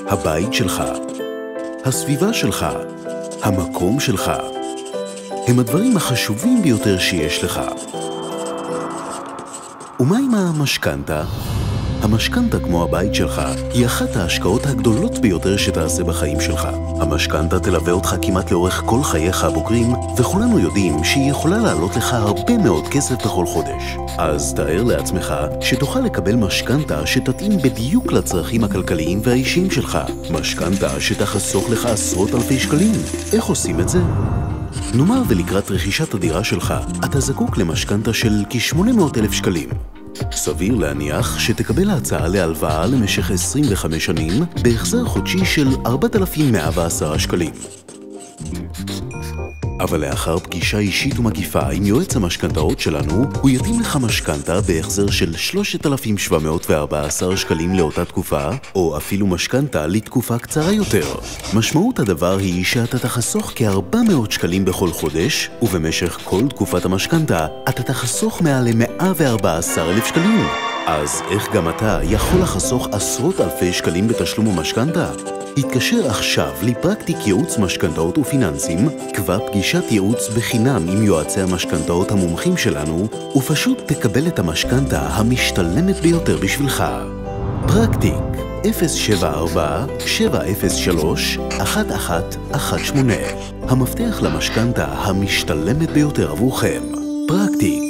הבית שלך, הסביבה שלך, המקום שלך, הם הדברים החשובים ביותר שיש לך. ומה עם המשכנתה? המשכנתה, כמו הבית שלך, היא אחת ההשקעות הגדולות ביותר שתעשה בחיים שלך. המשכנתה תלווה אותך כמעט לאורך כל חייך הבוגרים, וכולנו יודעים שהיא יכולה לעלות לך הרבה מאוד כסף בכל חודש. אז תאר לעצמך שתוכל לקבל משכנתה שתתאים בדיוק לצרכים הכלכליים והאישיים שלך. משכנתה שתחסוך לך עשרות אלפי שקלים. איך עושים את זה? נאמר ולקראת רכישת הדירה שלך, אתה זקוק למשכנתה של כ-800,000 שקלים. סביר להניח שתקבל הצעה להלוואה למשך 25 שנים בהחזר חודשי של 4,110 שקלים. אבל לאחר פגישה אישית ומקיפה עם יועץ המשכנתאות שלנו, הוא יתאים לך משכנתה בהחזר של 3,714 שקלים לאותה תקופה, או אפילו משכנתה לתקופה קצרה יותר. משמעות הדבר היא שאתה תחסוך כ-400 שקלים בכל חודש, ובמשך כל תקופת המשכנתה אתה תחסוך מעל ל-114,000 שקלים. אז איך גם אתה יכול לחסוך עשרות אלפי שקלים בתשלום המשכנתה? התקשר עכשיו לפרקטיק ייעוץ משכנתאות ופיננסים, קבע פגישת ייעוץ בחינם עם יועצי המשכנתאות המומחים שלנו, ופשוט תקבל את המשכנתה המשתלמת ביותר בשבילך. פרקטיק 074-703-1118, המפתח למשכנתה המשתלמת ביותר עבורכם. פרקטיק